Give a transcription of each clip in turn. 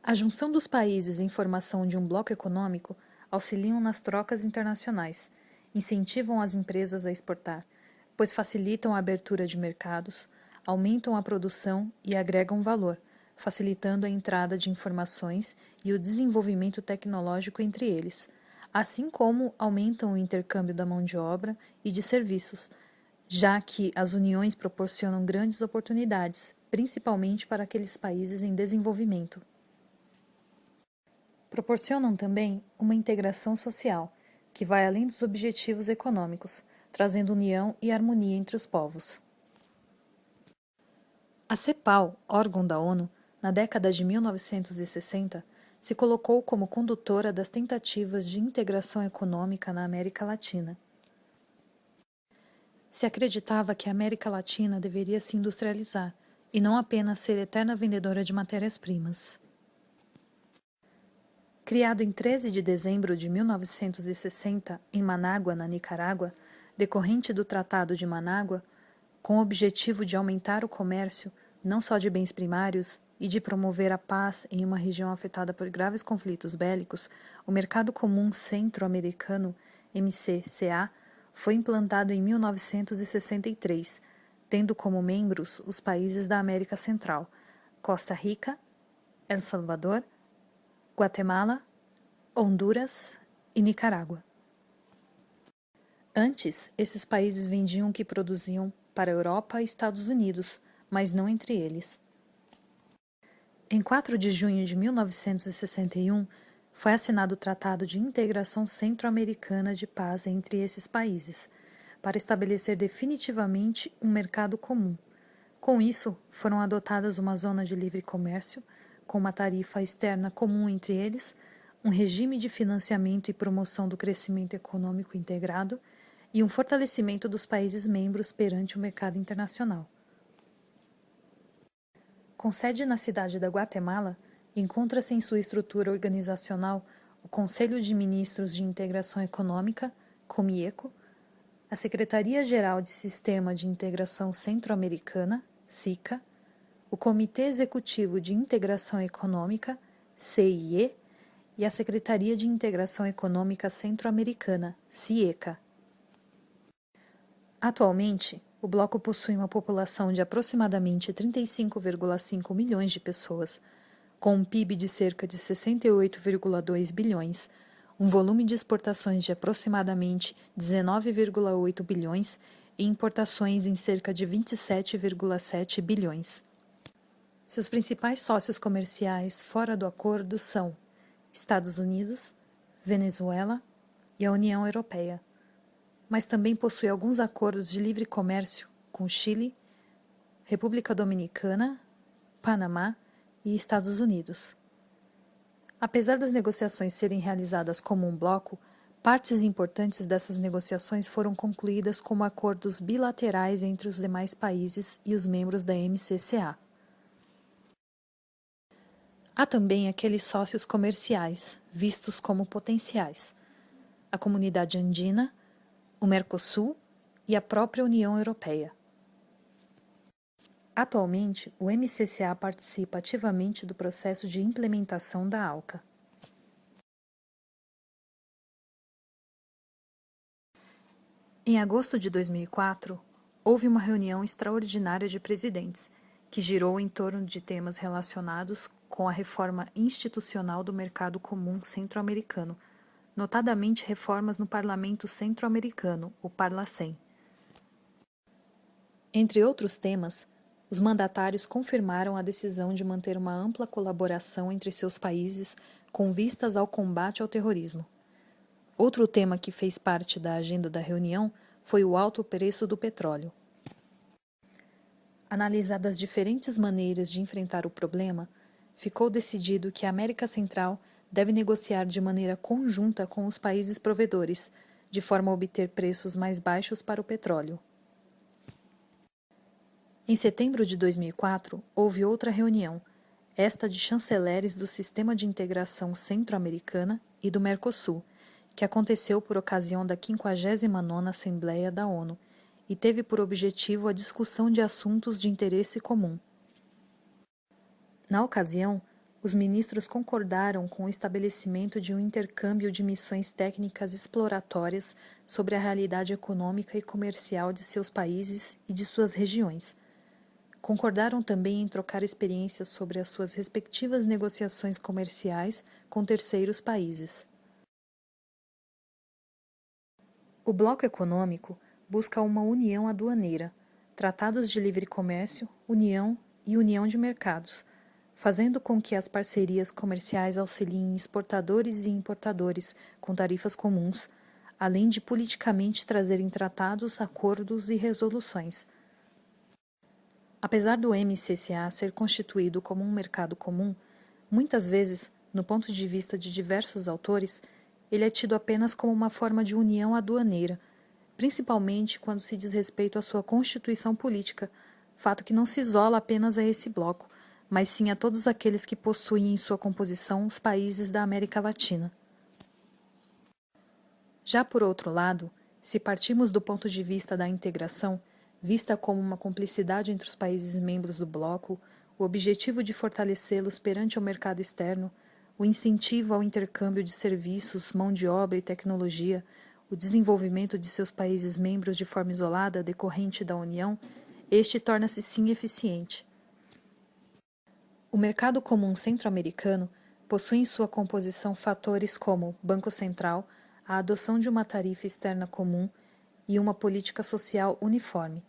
A junção dos países em formação de um bloco econômico auxiliam nas trocas internacionais, incentivam as empresas a exportar, pois facilitam a abertura de mercados, aumentam a produção e agregam valor, facilitando a entrada de informações e o desenvolvimento tecnológico entre eles, assim como aumentam o intercâmbio da mão de obra e de serviços, já que as uniões proporcionam grandes oportunidades, principalmente para aqueles países em desenvolvimento. Proporcionam também uma integração social, que vai além dos objetivos econômicos, trazendo união e harmonia entre os povos. A CEPAL, órgão da ONU, na década de 1960, se colocou como condutora das tentativas de integração econômica na América Latina. Se acreditava que a América Latina deveria se industrializar e não apenas ser eterna vendedora de matérias-primas. Criado em 13 de dezembro de 1960 em Manágua, na Nicarágua, decorrente do Tratado de Manágua, com o objetivo de aumentar o comércio, não só de bens primários, e de promover a paz em uma região afetada por graves conflitos bélicos, o Mercado Comum Centro-Americano, MCCA, foi implantado em 1963, tendo como membros os países da América Central, Costa Rica, El Salvador, Guatemala, Honduras e Nicarágua. Antes, esses países vendiam o que produziam para a Europa e Estados Unidos, mas não entre eles. Em 4 de junho de 1961, foi assinado o Tratado de Integração Centro-Americana de Paz entre esses países, para estabelecer definitivamente um mercado comum. Com isso, foram adotadas uma zona de livre comércio, com uma tarifa externa comum entre eles, um regime de financiamento e promoção do crescimento econômico integrado e um fortalecimento dos países membros perante o mercado internacional. Com sede na cidade da Guatemala, encontra-se em sua estrutura organizacional o Conselho de Ministros de Integração Econômica, COMIECO, a Secretaria-Geral de Sistema de Integração Centro-Americana, SICA, o Comitê Executivo de Integração Econômica, CIE, e a Secretaria de Integração Econômica Centro-Americana, CIECA. Atualmente, o bloco possui uma população de aproximadamente 35,5 milhões de pessoas, com um PIB de cerca de 68,2 bilhões, um volume de exportações de aproximadamente 19,8 bilhões e importações em cerca de 27,7 bilhões. Seus principais sócios comerciais fora do acordo são Estados Unidos, Venezuela e a União Europeia, mas também possui alguns acordos de livre comércio com Chile, República Dominicana, Panamá e Estados Unidos. Apesar das negociações serem realizadas como um bloco, partes importantes dessas negociações foram concluídas como acordos bilaterais entre os demais países e os membros da MCCA. Há também aqueles sócios comerciais, vistos como potenciais: a Comunidade Andina, o Mercosul e a própria União Europeia. Atualmente, o MCCA participa ativamente do processo de implementação da ALCA. Em agosto de 2004, houve uma reunião extraordinária de presidentes, que girou em torno de temas relacionados com a reforma institucional do Mercado Comum Centro-Americano, notadamente reformas no Parlamento Centro-Americano, o Parlacen. Entre outros temas, os mandatários confirmaram a decisão de manter uma ampla colaboração entre seus países com vistas ao combate ao terrorismo. Outro tema que fez parte da agenda da reunião foi o alto preço do petróleo. Analisadas diferentes maneiras de enfrentar o problema, ficou decidido que a América Central deve negociar de maneira conjunta com os países provedores, de forma a obter preços mais baixos para o petróleo. Em setembro de 2004, houve outra reunião, esta de chanceleres do Sistema de Integração Centro-Americana e do Mercosul, que aconteceu por ocasião da 59ª Assembleia da ONU e teve por objetivo a discussão de assuntos de interesse comum. Na ocasião, Os ministros concordaram com o estabelecimento de um intercâmbio de missões técnicas exploratórias sobre a realidade econômica e comercial de seus países e de suas regiões. Concordaram também em trocar experiências sobre as suas respectivas negociações comerciais com terceiros países. O Bloco Econômico busca uma união aduaneira, tratados de livre comércio, união e união de mercados, fazendo com que as parcerias comerciais auxiliem exportadores e importadores com tarifas comuns, além de politicamente trazerem tratados, acordos e resoluções. Apesar do MCCA ser constituído como um mercado comum, muitas vezes, no ponto de vista de diversos autores, ele é tido apenas como uma forma de união aduaneira, principalmente quando se diz respeito à sua constituição política, fato que não se isola apenas a esse bloco, mas sim a todos aqueles que possuem em sua composição os países da América Latina. Já por outro lado, se partirmos do ponto de vista da integração, vista como uma cumplicidade entre os países membros do bloco, o objetivo de fortalecê-los perante o mercado externo, o incentivo ao intercâmbio de serviços, mão de obra e tecnologia, o desenvolvimento de seus países membros de forma isolada decorrente da União, este torna-se sim eficiente. O mercado comum centro-americano possui em sua composição fatores como Banco Central, a adoção de uma tarifa externa comum e uma política social uniforme,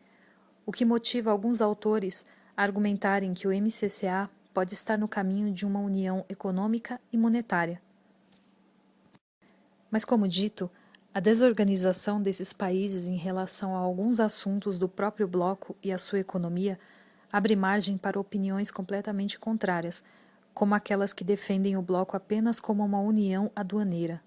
o que motiva alguns autores a argumentarem que o MCCA pode estar no caminho de uma união econômica e monetária. Mas, como dito, a desorganização desses países em relação a alguns assuntos do próprio bloco e a sua economia abre margem para opiniões completamente contrárias, como aquelas que defendem o bloco apenas como uma união aduaneira.